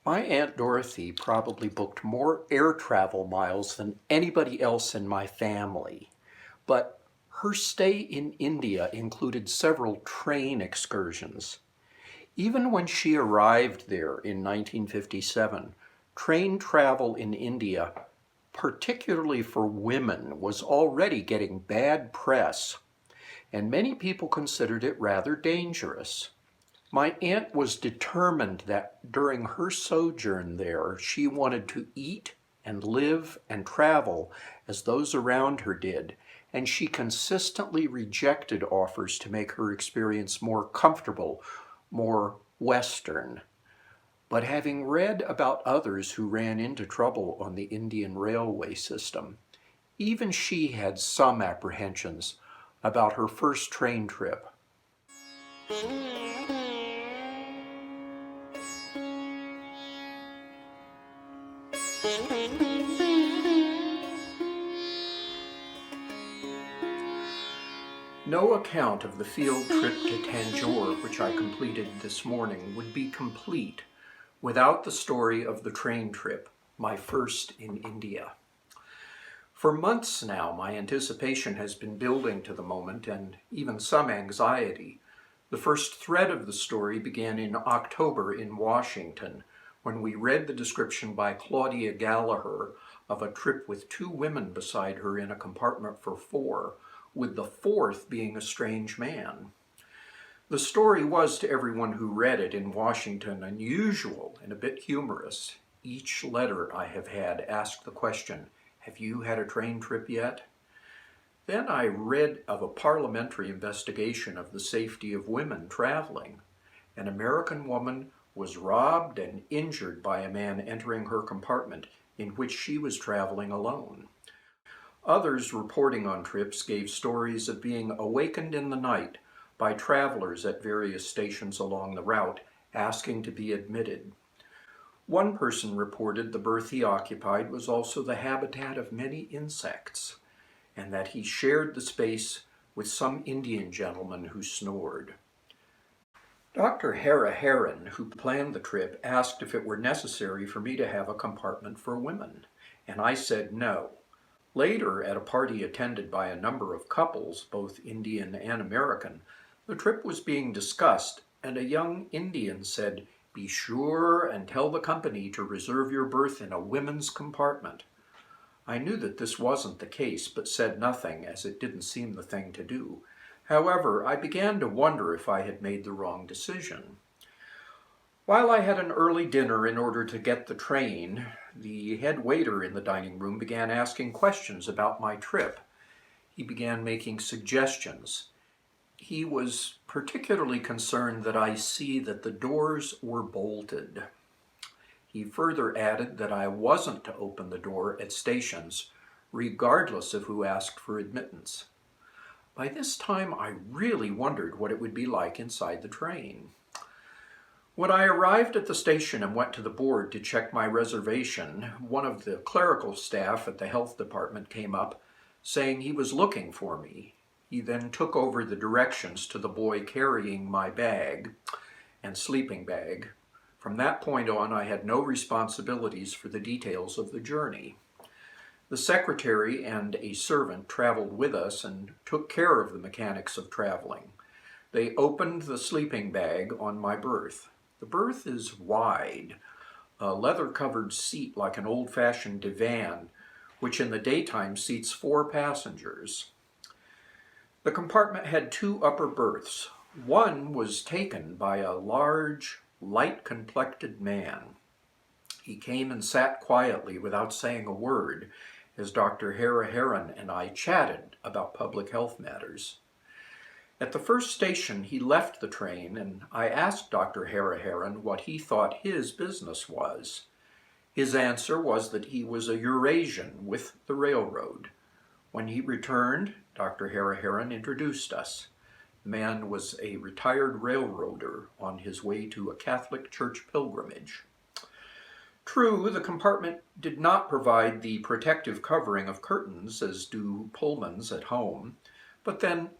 My Aunt Dorothy probably booked more air travel miles than anybody else in my family, but her stay in India included several train excursions. Even when she arrived there in 1957, train travel in India, particularly for women, was already getting bad press, and many people considered it rather dangerous. My aunt was determined that during her sojourn there, she wanted to eat and live and travel as those around her did, and she consistently rejected offers to make her experience more comfortable, more Western. But having read about others who ran into trouble on the Indian railway system, even she had some apprehensions about her first train trip. No account of the field trip to Tanjore, which I completed this morning, would be complete without the story of the train trip, my first in India. For months now, my anticipation has been building to the moment and even some anxiety. The first thread of the story began in October in Washington, when we read the description by Claudia Gallagher of a trip with 2 women beside her in a compartment for 4, with the 4th being a strange man. The story was, to everyone who read it in Washington, unusual and a bit humorous. Each letter I have had asked the question, "Have you had a train trip yet?" Then I read of a parliamentary investigation of the safety of women traveling. An American woman was robbed and injured by a man entering her compartment in which she was traveling alone. Others reporting on trips gave stories of being awakened in the night by travelers at various stations along the route asking to be admitted. One person reported the berth he occupied was also the habitat of many insects, and that he shared the space with some Indian gentleman who snored. Dr. Hara Heron, who planned the trip, asked if it were necessary for me to have a compartment for women, and I said no. Later, at a party attended by a number of couples, both Indian and American, the trip was being discussed, and a young Indian said, "Be sure and tell the company to reserve your berth in a women's compartment." I knew that this wasn't the case, but said nothing, as it didn't seem the thing to do. However, I began to wonder if I had made the wrong decision. While I had an early dinner in order to get the train, the head waiter in the dining room began asking questions about my trip. He began making suggestions. He was particularly concerned that I see that the doors were bolted. He further added that I wasn't to open the door at stations, regardless of who asked for admittance. By this time, I really wondered what it would be like inside the train. When I arrived at the station and went to the board to check my reservation, one of the clerical staff at the health department came up, saying he was looking for me. He then took over the directions to the boy carrying my bag and sleeping bag. From that point on, I had no responsibilities for the details of the journey. The secretary and a servant traveled with us and took care of the mechanics of traveling. They opened the sleeping bag on my berth. The berth is wide, a leather-covered seat like an old-fashioned divan, which in the daytime seats 4 passengers. The compartment had 2 upper berths. One was taken by a large, light-complected man. He came and sat quietly without saying a word as Dr. Hara Heron and I chatted about public health matters. At the first station, he left the train, and I asked Dr. Hara Heron what he thought his business was. His answer was that he was a Eurasian with the railroad. When he returned, Dr. Hara Heron introduced us. The man was a retired railroader on his way to a Catholic church pilgrimage. True, the compartment did not provide the protective covering of curtains as do Pullmans at home, but then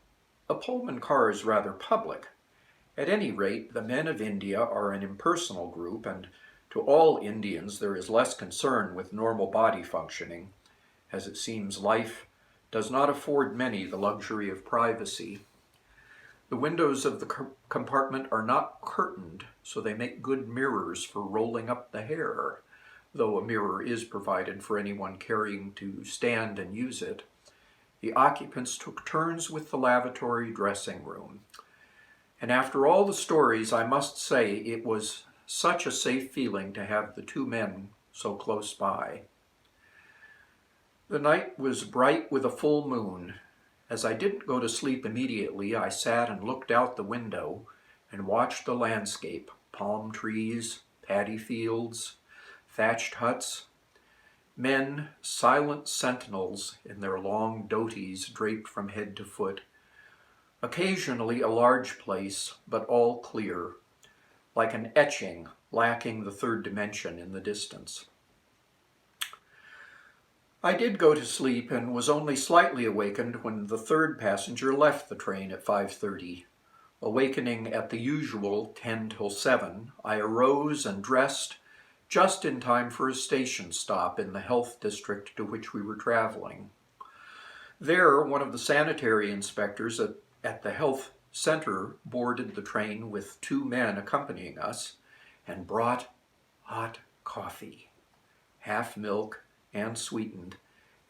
a Pullman car is rather public. At any rate, the men of India are an impersonal group, and To all Indians, there is less concern with normal body functioning, as it seems life does not afford many the luxury of privacy. The windows of the compartment are not curtained, so they make good mirrors for rolling up the hair, though a mirror is provided for anyone caring to stand and use it. The occupants took turns with the lavatory dressing room. And after all the stories, I must say it was such a safe feeling to have the two men so close by. The night was bright with a full moon. As I didn't go to sleep immediately, I sat and looked out the window and watched the landscape, palm trees, paddy fields, thatched huts, men, silent sentinels in their long dhotis draped from head to foot, occasionally a large place, but all clear, like an etching lacking the third dimension in the distance. I did go to sleep and was only slightly awakened when the third passenger left the train at 5:30. Awakening at the usual 10 till 7, I arose and dressed just in time for a station stop in the health district to which we were traveling. There, one of the sanitary inspectors at the health center boarded the train with two men accompanying us and brought hot coffee, half milk and sweetened.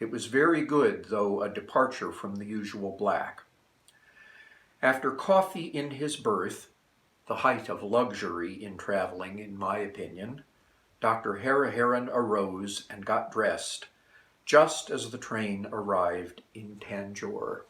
It was very good, though a departure from the usual black. After coffee in his berth, the height of luxury in traveling, in my opinion, Dr. Haraharan arose and got dressed just as the train arrived in Tanjore.